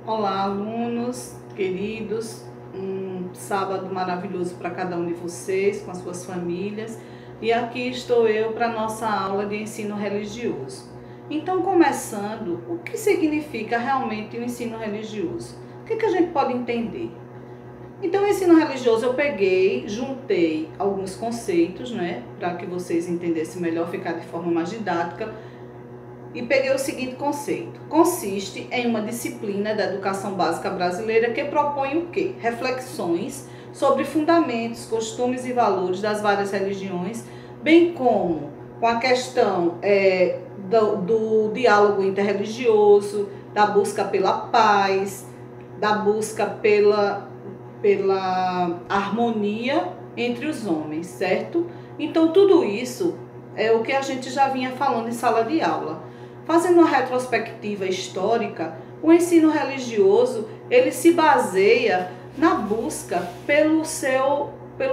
Olá, alunos queridos, um sábado maravilhoso para cada um de vocês, com as suas famílias. E aqui estou eu para a nossa aula de ensino religioso. Então, começando, o que significa realmente o ensino religioso? O que a gente pode entender? Então, o ensino religioso eu peguei, juntei alguns conceitos, né, para que vocês entendessem melhor, ficar de forma mais didática. E peguei o seguinte conceito: consiste em uma disciplina da educação básica brasileira que propõe o quê? Reflexões sobre fundamentos, costumes e valores das várias religiões, bem como com a questão do diálogo interreligioso, da busca pela paz, da busca pela harmonia entre os homens, certo? Então tudo isso é o que a gente já vinha falando em sala de aula. Fazendo uma retrospectiva histórica, o ensino religioso ele se baseia na busca pelo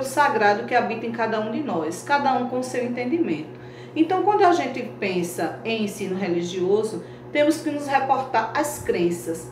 sagrado que habita em cada um de nós, cada um com o seu entendimento. Então, quando a gente pensa em ensino religioso, temos que nos reportar às crenças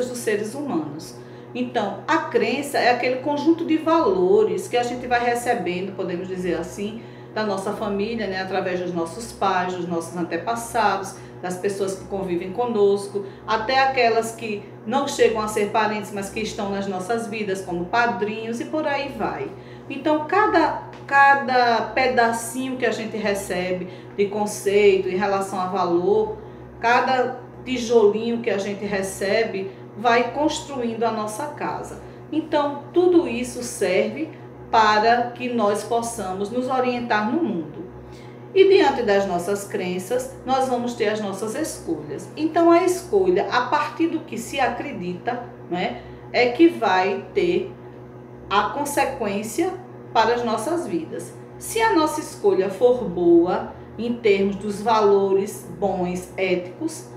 dos seres humanos. Então, a crença é aquele conjunto de valores que a gente vai recebendo, podemos dizer assim, da nossa família, né, através dos nossos pais, dos nossos antepassados, das pessoas que convivem conosco, até aquelas que não chegam a ser parentes, mas que estão nas nossas vidas, como padrinhos, e por aí vai. Então, cada pedacinho que a gente recebe de conceito em relação a valor, cada tijolinho que a gente recebe, vai construindo a nossa casa. Então, tudo isso serve para que nós possamos nos orientar no mundo. E diante das nossas crenças, nós vamos ter as nossas escolhas. Então, a escolha, a partir do que se acredita, né, é que vai ter a consequência para as nossas vidas. Se a nossa escolha for boa, em termos dos valores bons, éticos,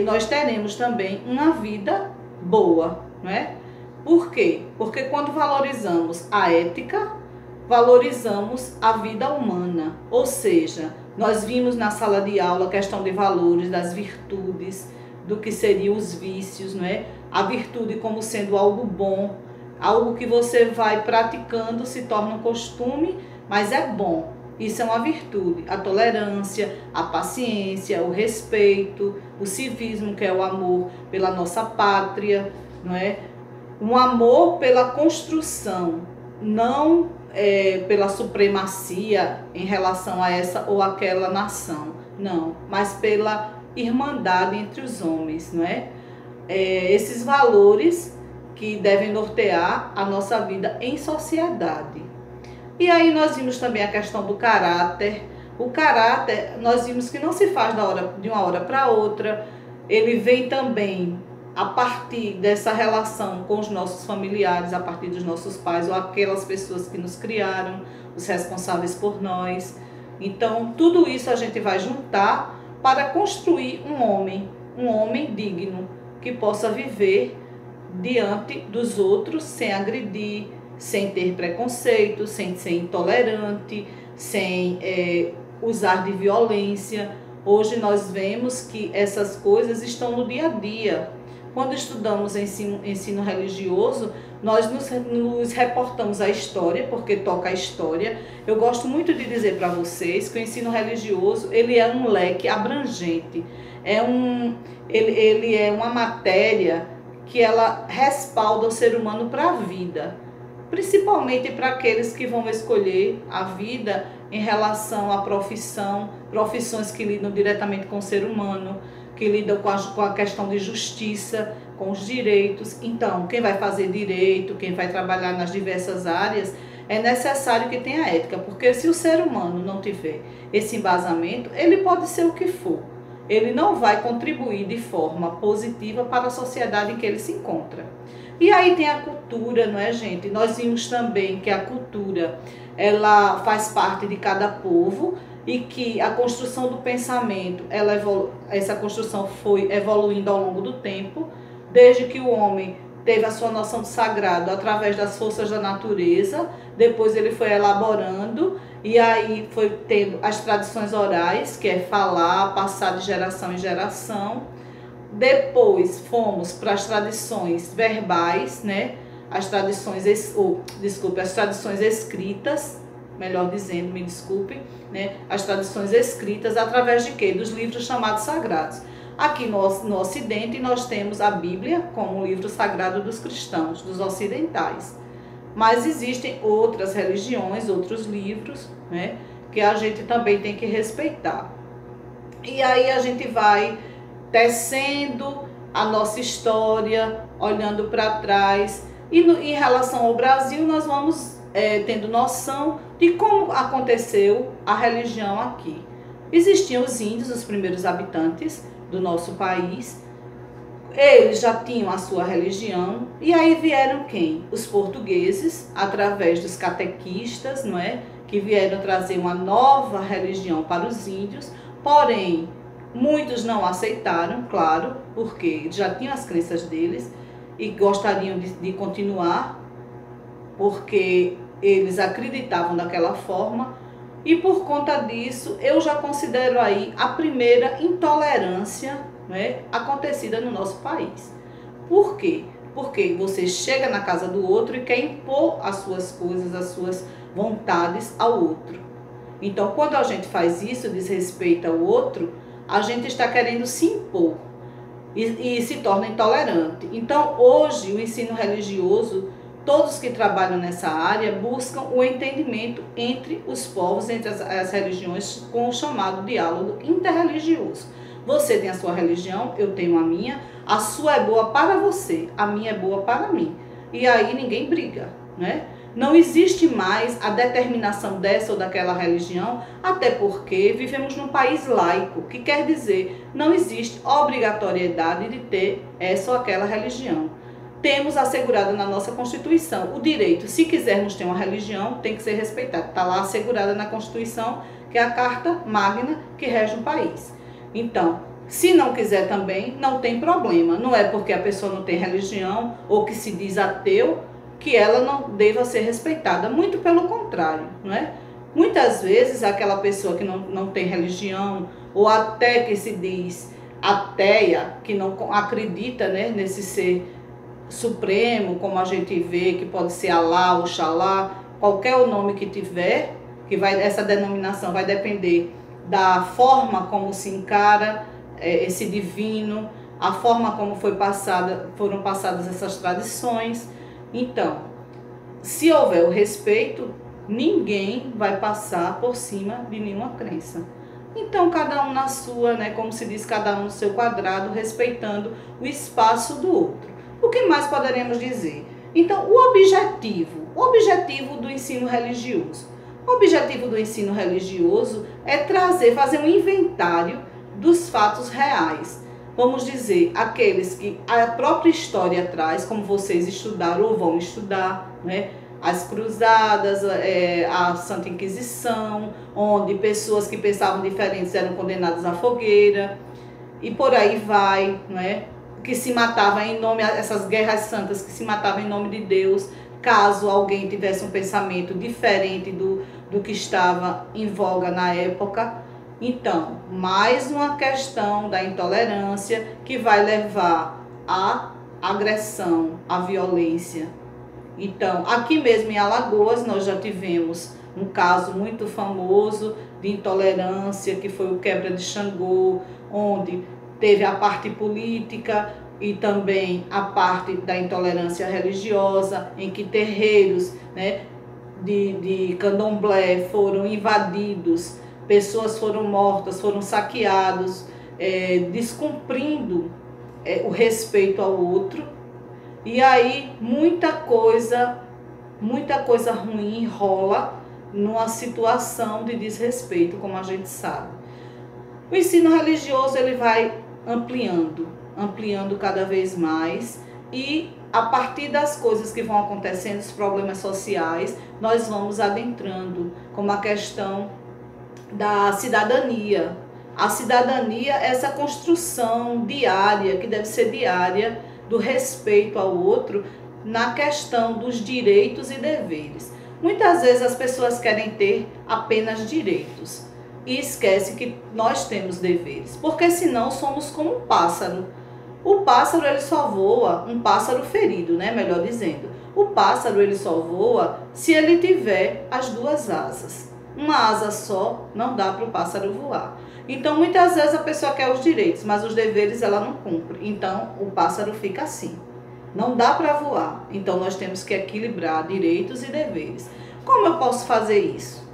nós teremos também uma vida boa, não é? Por quê? Porque quando valorizamos a ética, valorizamos a vida humana, ou seja, nós vimos na sala de aula a questão de valores, das virtudes, do que seriam os vícios, não é? A virtude como sendo algo bom, algo que você vai praticando, se torna um costume, mas é bom. Isso é uma virtude. A tolerância, a paciência, o respeito, o civismo, que é o amor pela nossa pátria, não é? Um amor pela construção, não pela supremacia em relação a essa ou aquela nação, não, mas pela irmandade entre os homens, não é? Esses valores que devem nortear a nossa vida em sociedade. E aí nós vimos também a questão do caráter. O caráter, nós vimos que não se faz de uma hora para outra, ele vem também a partir dessa relação com os nossos familiares, a partir dos nossos pais ou aquelas pessoas que nos criaram, os responsáveis por nós. Então, tudo isso a gente vai juntar para construir um homem digno, que possa viver diante dos outros sem agredir, sem ter preconceito, sem ser intolerante, sem usar de violência. Hoje nós vemos que essas coisas estão no dia a dia. Quando estudamos ensino religioso, nós nos reportamos à história, porque toca a história. Eu gosto muito de dizer para vocês que o ensino religioso ele é um leque abrangente. Ele é uma matéria que ela respalda o ser humano para a vida, principalmente para aqueles que vão escolher a vida em relação à profissões que lidam diretamente com o ser humano, que lidam com a questão de justiça, com os direitos. Então, quem vai fazer direito, quem vai trabalhar nas diversas áreas, é necessário que tenha ética, porque se o ser humano não tiver esse embasamento, ele pode ser o que for. Ele não vai contribuir de forma positiva para a sociedade em que ele se encontra. E aí tem a cultura, não é, gente? Nós vimos também que a cultura, ela faz parte de cada povo e que a construção do pensamento, essa construção foi evoluindo ao longo do tempo, desde que o homem teve a sua noção de sagrado através das forças da natureza, depois ele foi elaborando e aí foi tendo as tradições orais, que é falar, passar de geração em geração. Depois fomos para as tradições verbais, né? As tradições, as tradições escritas, melhor dizendo, me desculpe, né? As tradições escritas através de quê? Dos livros chamados sagrados. Aqui no Ocidente nós temos a Bíblia como o livro sagrado dos cristãos, dos ocidentais. Mas existem outras religiões, outros livros, né? Que a gente também tem que respeitar. E aí a gente vai tecendo a nossa história, olhando para trás. E em relação ao Brasil, nós vamos tendo noção de como aconteceu a religião aqui. Existiam os índios, os primeiros habitantes do nosso país. Eles já tinham a sua religião. E aí vieram quem? Os portugueses, através dos catequistas, não é? Que vieram trazer uma nova religião para os índios. Porém, muitos não aceitaram, claro, porque já tinham as crenças deles e gostariam de continuar, porque eles acreditavam daquela forma. E por conta disso, eu já considero aí a primeira intolerância, né, acontecida no nosso país. Por quê? Porque você chega na casa do outro e quer impor as suas coisas, as suas vontades ao outro. Então, quando a gente faz isso, desrespeita o outro, a gente está querendo se impor e se torna intolerante. Então, hoje, o ensino religioso, todos que trabalham nessa área buscam o entendimento entre os povos, entre as religiões, com o chamado diálogo interreligioso. Você tem a sua religião, eu tenho a minha, a sua é boa para você, a minha é boa para mim. E aí ninguém briga, né? Não existe mais a determinação dessa ou daquela religião, até porque vivemos num país laico, que quer dizer, não existe obrigatoriedade de ter essa ou aquela religião. Temos assegurado na nossa Constituição o direito, se quisermos ter uma religião, tem que ser respeitado. Está lá assegurada na Constituição, que é a Carta Magna que rege o país. Então, se não quiser também, não tem problema. Não é porque a pessoa não tem religião ou que se diz ateu, que ela não deva ser respeitada, muito pelo contrário, não é? Muitas vezes aquela pessoa que não tem religião, ou até que se diz ateia, que não acredita, né, nesse ser supremo, como a gente vê, que pode ser Alá, Oxalá, qualquer o nome que tiver, essa denominação vai depender da forma como se encara esse divino, a forma como foram passadas essas tradições. Então, se houver o respeito, ninguém vai passar por cima de nenhuma crença. Então, cada um na sua, né, como se diz, cada um no seu quadrado, respeitando o espaço do outro. O que mais poderemos dizer? Então, o objetivo do ensino religioso. O objetivo do ensino religioso é fazer um inventário dos fatos reais. Vamos dizer, aqueles que a própria história traz, como vocês estudaram ou vão estudar, né? As cruzadas, a Santa Inquisição, onde pessoas que pensavam diferentes eram condenadas à fogueira, e por aí vai, né? Que se matavam em nome, essas guerras santas que se matavam em nome de Deus, caso alguém tivesse um pensamento diferente do que estava em voga na época. Então, mais uma questão da intolerância que vai levar à agressão, à violência. Então, aqui mesmo em Alagoas, nós já tivemos um caso muito famoso de intolerância, que foi o Quebra de Xangô, onde teve a parte política e também a parte da intolerância religiosa, em que terreiros, né, de candomblé foram invadidos, pessoas foram mortas, foram saqueados, descumprindo o respeito ao outro. E aí muita coisa ruim rola numa situação de desrespeito, como a gente sabe. O ensino religioso ele vai ampliando cada vez mais, e a partir das coisas que vão acontecendo, os problemas sociais, nós vamos adentrando, como a questão da cidadania. A cidadania é essa construção diária, que deve ser diária, do respeito ao outro, na questão dos direitos e deveres. Muitas vezes as pessoas querem ter apenas direitos e esquecem que nós temos deveres, porque senão somos como um pássaro. O pássaro ele só voa, um pássaro ferido, né? Melhor dizendo. O pássaro ele só voa se ele tiver as duas asas. Uma asa só não dá para o pássaro voar. Então muitas vezes a pessoa quer os direitos, mas os deveres ela não cumpre. Então o pássaro fica assim. Não dá para voar. Então nós temos que equilibrar direitos e deveres. Como eu posso fazer isso?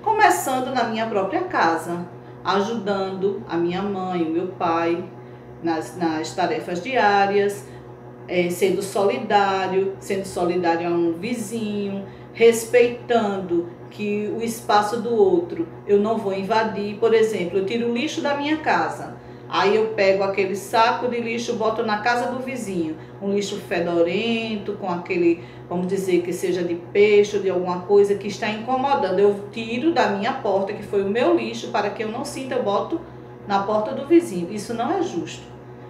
Começando na minha própria casa, ajudando a minha mãe, o meu pai nas tarefas diárias, sendo solidário a um vizinho, respeitando que o espaço do outro eu não vou invadir. Por exemplo, eu tiro o lixo da minha casa, aí eu pego aquele saco de lixo, boto na casa do vizinho, um lixo fedorento, com aquele, vamos dizer que seja de peixe ou de alguma coisa que está incomodando, eu tiro da minha porta, que foi o meu lixo, para que eu não sinta, eu boto na porta do vizinho. Isso não é justo.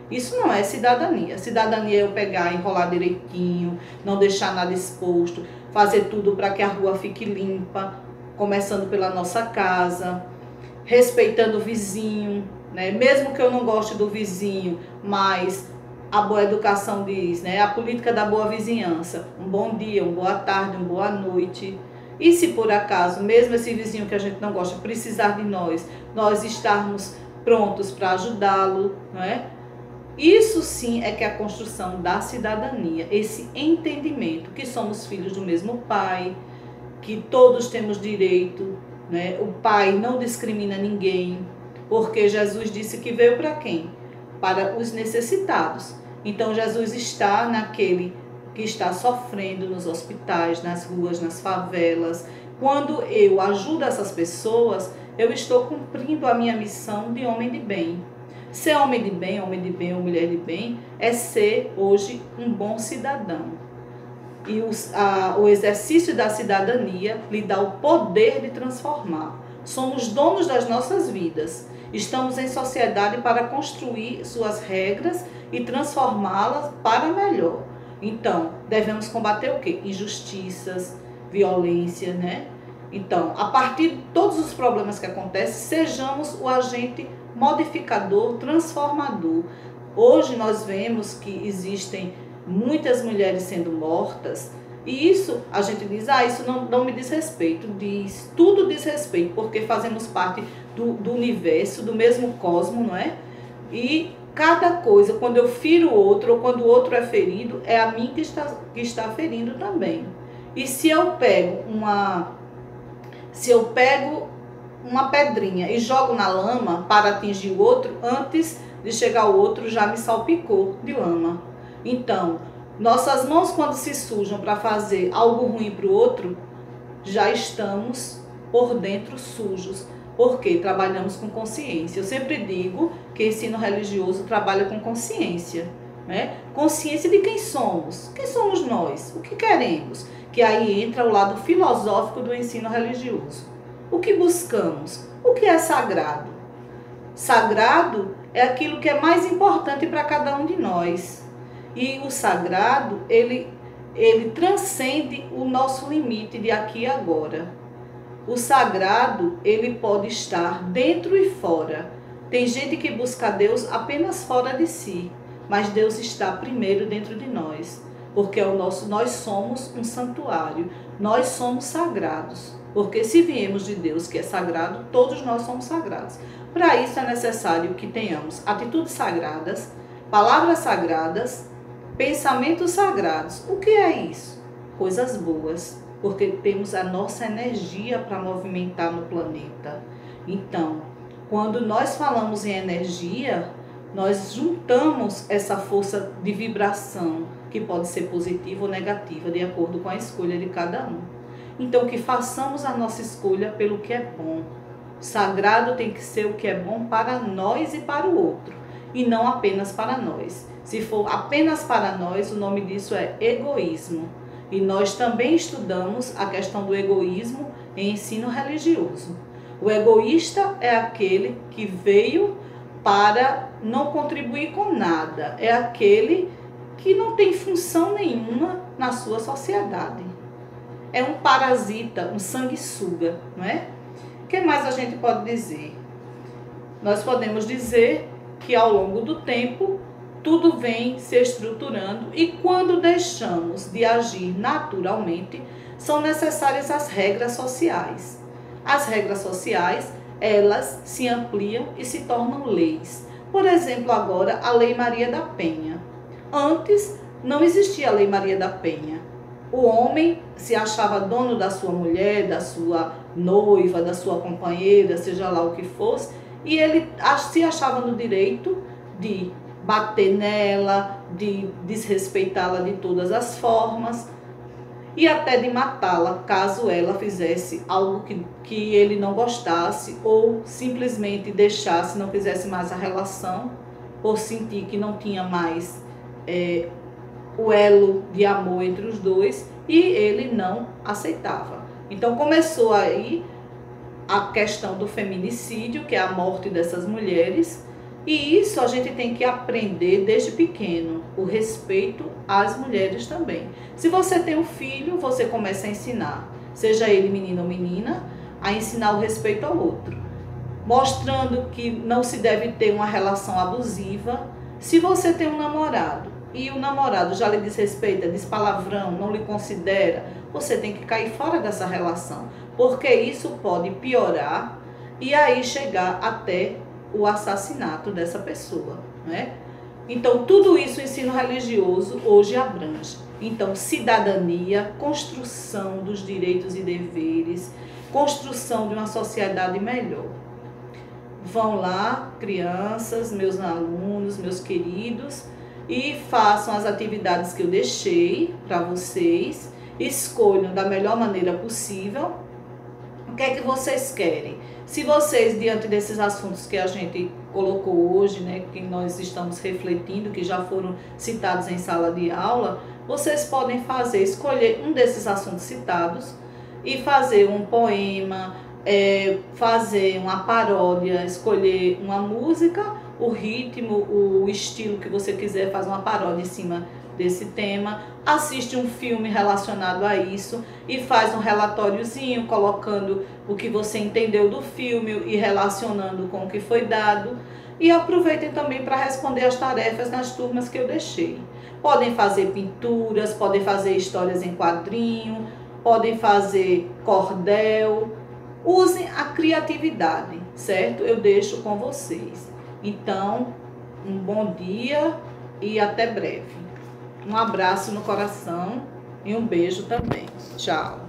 Isso não é cidadania. Cidadania é eu pegar, enrolar direitinho, não deixar nada exposto, fazer tudo para que a rua fique limpa, começando pela nossa casa, respeitando o vizinho, né? Mesmo que eu não goste do vizinho, mas a boa educação diz, né? A política da boa vizinhança, um bom dia, uma boa tarde, uma boa noite. E se por acaso, mesmo esse vizinho que a gente não gosta precisar de nós estarmos prontos para ajudá-lo, não é? Isso sim é que é a construção da cidadania, esse entendimento que somos filhos do mesmo pai, que todos temos direito, né? O pai não discrimina ninguém, porque Jesus disse que veio para quem? Para os necessitados. Então Jesus está naquele que está sofrendo nos hospitais, nas ruas, nas favelas. Quando eu ajudo essas pessoas, eu estou cumprindo a minha missão de homem de bem. Ser homem de bem ou mulher de bem é ser hoje um bom cidadão. E o exercício da cidadania lhe dá o poder de transformar. Somos donos das nossas vidas. Estamos em sociedade para construir suas regras e transformá-las para melhor. Então, devemos combater o quê? Injustiças, violência, né? Então, a partir de todos os problemas que acontecem, sejamos o agente modificador, transformador. Hoje nós vemos que existem muitas mulheres sendo mortas, e isso a gente diz, isso não me diz respeito. Diz, tudo diz respeito, porque fazemos parte do universo, do mesmo cosmo, não é? E cada coisa, quando eu firo o outro, ou quando o outro é ferido, é a mim que está ferindo também. E se eu pego uma pedrinha e jogo na lama para atingir o outro, antes de chegar o outro já me salpicou de lama. Então, nossas mãos quando se sujam para fazer algo ruim para o outro, já estamos por dentro sujos, porque trabalhamos com consciência. Eu sempre digo que ensino religioso trabalha com consciência, né? Consciência de quem somos nós, o que queremos, que aí entra o lado filosófico do ensino religioso. O que buscamos? O que é sagrado? Sagrado é aquilo que é mais importante para cada um de nós. E o sagrado, ele transcende o nosso limite de aqui e agora. O sagrado, ele pode estar dentro e fora. Tem gente que busca Deus apenas fora de si, mas Deus está primeiro dentro de nós, porque nós somos um santuário, nós somos sagrados. Porque se viemos de Deus, que é sagrado, todos nós somos sagrados. Para isso é necessário que tenhamos atitudes sagradas, palavras sagradas, pensamentos sagrados. O que é isso? Coisas boas, porque temos a nossa energia para movimentar no planeta. Então, quando nós falamos em energia, nós juntamos essa força de vibração, que pode ser positiva ou negativa, de acordo com a escolha de cada um. Então, que façamos a nossa escolha pelo que é bom. Sagrado tem que ser o que é bom para nós e para o outro, e não apenas para nós. Se for apenas para nós, o nome disso é egoísmo. E nós também estudamos a questão do egoísmo em ensino religioso. O egoísta é aquele que veio para não contribuir com nada. É aquele que não tem função nenhuma na sua sociedade. É um parasita, um sanguessuga, não é? O que mais a gente pode dizer? Nós podemos dizer que ao longo do tempo tudo vem se estruturando e quando deixamos de agir naturalmente, são necessárias as regras sociais. As regras sociais, elas se ampliam e se tornam leis. Por exemplo, agora a Lei Maria da Penha. Antes não existia a Lei Maria da Penha. O homem se achava dono da sua mulher, da sua noiva, da sua companheira, seja lá o que fosse, e ele se achava no direito de bater nela, de desrespeitá-la de todas as formas e até de matá-la caso ela fizesse algo que ele não gostasse ou simplesmente deixasse, não fizesse mais a relação por sentir que não tinha mais o elo de amor entre os dois e ele não aceitava. Então começou aí a questão do feminicídio, que é a morte dessas mulheres, e isso a gente tem que aprender desde pequeno, o respeito às mulheres também. Se você tem um filho, você começa a ensinar, seja ele menino ou menina, a ensinar o respeito ao outro, mostrando que não se deve ter uma relação abusiva. Se você tem um namorado e o namorado já lhe desrespeita, diz palavrão, não lhe considera, você tem que cair fora dessa relação, porque isso pode piorar e aí chegar até o assassinato dessa pessoa, né? Então, tudo isso o ensino religioso hoje abrange. Então, cidadania, construção dos direitos e deveres, construção de uma sociedade melhor. Vão lá, crianças, meus alunos, meus queridos, e façam as atividades que eu deixei para vocês, escolham da melhor maneira possível o que é que vocês querem. Se vocês, diante desses assuntos que a gente colocou hoje, né, que nós estamos refletindo, que já foram citados em sala de aula, vocês podem escolher um desses assuntos citados e fazer um poema, fazer uma paródia, escolher uma música, o ritmo, o estilo que você quiser, fazer uma paródia em cima desse tema, assiste um filme relacionado a isso e faz um relatóriozinho colocando o que você entendeu do filme e relacionando com o que foi dado. E aproveitem também para responder as tarefas nas turmas que eu deixei. Podem fazer pinturas, podem fazer histórias em quadrinho, podem fazer cordel. Usem a criatividade, certo? Eu deixo com vocês. Então, um bom dia e até breve. Um abraço no coração e um beijo também. Tchau.